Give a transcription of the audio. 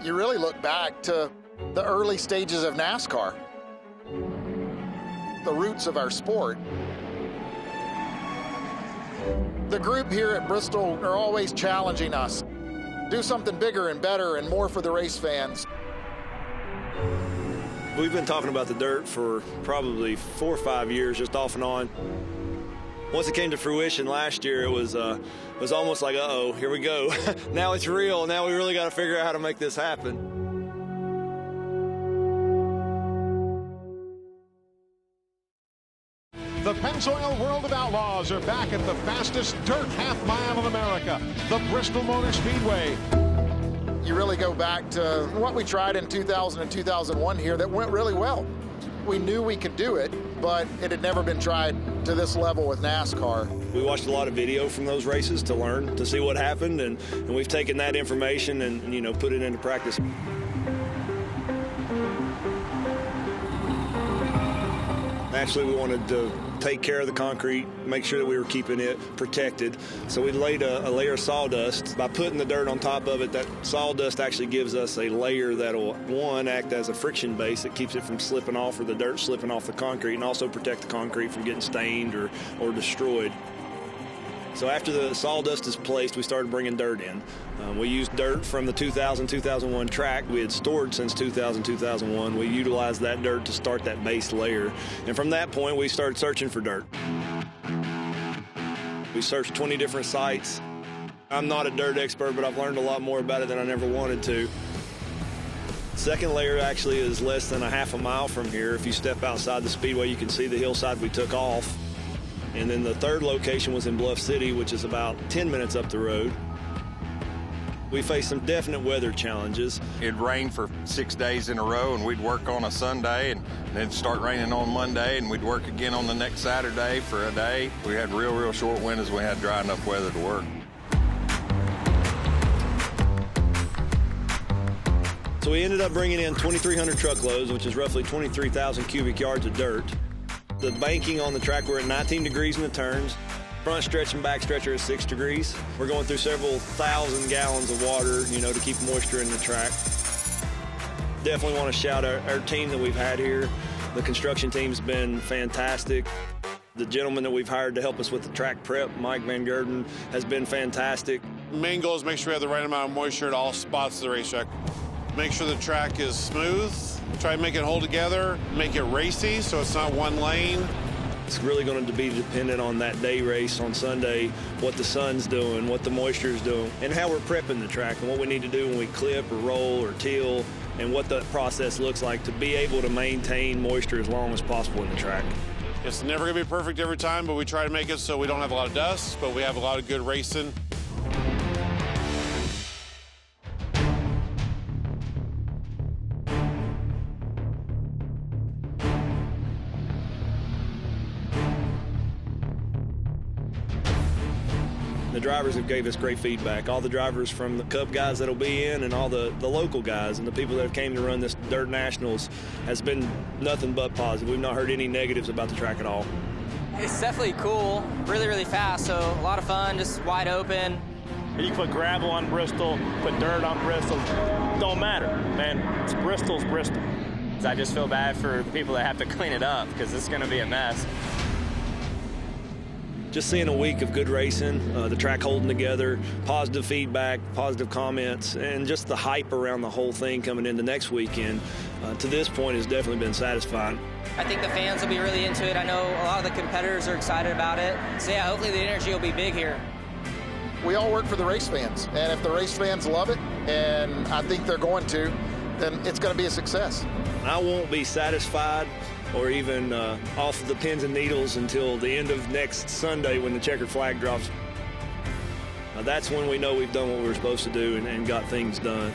You really look back to the early stages of NASCAR, the roots of our sport. The group here at Bristol are always challenging us. Do something bigger and better and more for the race fans. We've been talking about the dirt for probably 4 or 5 years, just off and on. Once it came to fruition last year, it was almost like, uh-oh, here we go. Now it's real. Now we really got to figure out how to make this happen. The Pennzoil World of Outlaws are back at the fastest dirt half mile in America, the Bristol Motor Speedway. You really go back to what we tried in 2000 and 2001 here that went really well. We knew we could do it, but it had never been tried to this level with NASCAR. We watched a lot of video from those races to learn, to see what happened, and we've taken that information and, you know, put it into practice. Naturally, we wanted to take care of the concrete, make sure that we were keeping it protected. So we laid a layer of sawdust. By putting the dirt on top of it, that sawdust actually gives us a layer that'll, one, act as a friction base that keeps it from slipping off or the dirt slipping off the concrete, and also protect the concrete from getting stained or destroyed. So after the sawdust is placed, we started bringing dirt in. We used dirt from the 2000-2001 track we had stored since 2000-2001. We utilized that dirt to start that base layer. And from that point, we started searching for dirt. We searched 20 different sites. I'm not a dirt expert, but I've learned a lot more about it than I never wanted to. Second layer actually is less than a half a mile from here. If you step outside the speedway, you can see the hillside we took off. And then the third location was in Bluff City, which is about 10 minutes up the road. We faced some definite weather challenges. It'd rain for 6 days in a row, and we'd work on a Sunday, and then it'd start raining on Monday, and we'd work again on the next Saturday for a day. We had real short winters. We had dry enough weather to work. So we ended up bringing in 2,300 truckloads, which is roughly 23,000 cubic yards of dirt. The banking on the track, we're at 19 degrees in the turns. Front stretch and back stretch are at 6 degrees. We're going through several thousand gallons of water, you know, to keep moisture in the track. Definitely want to shout our team that we've had here. The construction team's been fantastic. The gentleman that we've hired to help us with the track prep, Mike Van Gerden, has been fantastic. The main goal is make sure we have the right amount of moisture at all spots of the racetrack. Make sure the track is smooth, try to make it hold together, make it racy so it's not one lane. It's really going to be dependent on that day race on Sunday, what the sun's doing, what the moisture's doing, and how we're prepping the track and what we need to do when we clip or roll or till, and what that process looks like to be able to maintain moisture as long as possible in the track. It's never going to be perfect every time, but we try to make it so we don't have a lot of dust, but we have a lot of good racing. The drivers have gave us great feedback. All the drivers from the Cup guys that'll be in and all the local guys and the people that have came to run this Dirt Nationals has been nothing but positive. We've not heard any negatives about the track at all. It's definitely cool, really fast, so a lot of fun, just wide open. You can put gravel on Bristol, put dirt on Bristol, don't matter, man. It's Bristol's Bristol. I just feel bad for the people that have to clean it up because it's going to be a mess. Just seeing a week of good racing, the track holding together, positive feedback, positive comments, and just the hype around the whole thing coming into next weekend, to this point has definitely been satisfying. I think the fans will be really into it. I know a lot of the competitors are excited about it. So yeah, hopefully the energy will be big here. We all work for the race fans, and if the race fans love it, and I think they're going to, then it's going to be a success. I won't be satisfied or even off the pins and needles until the end of next Sunday when the checkered flag drops. That's when we know we've done what we were supposed to do and got things done.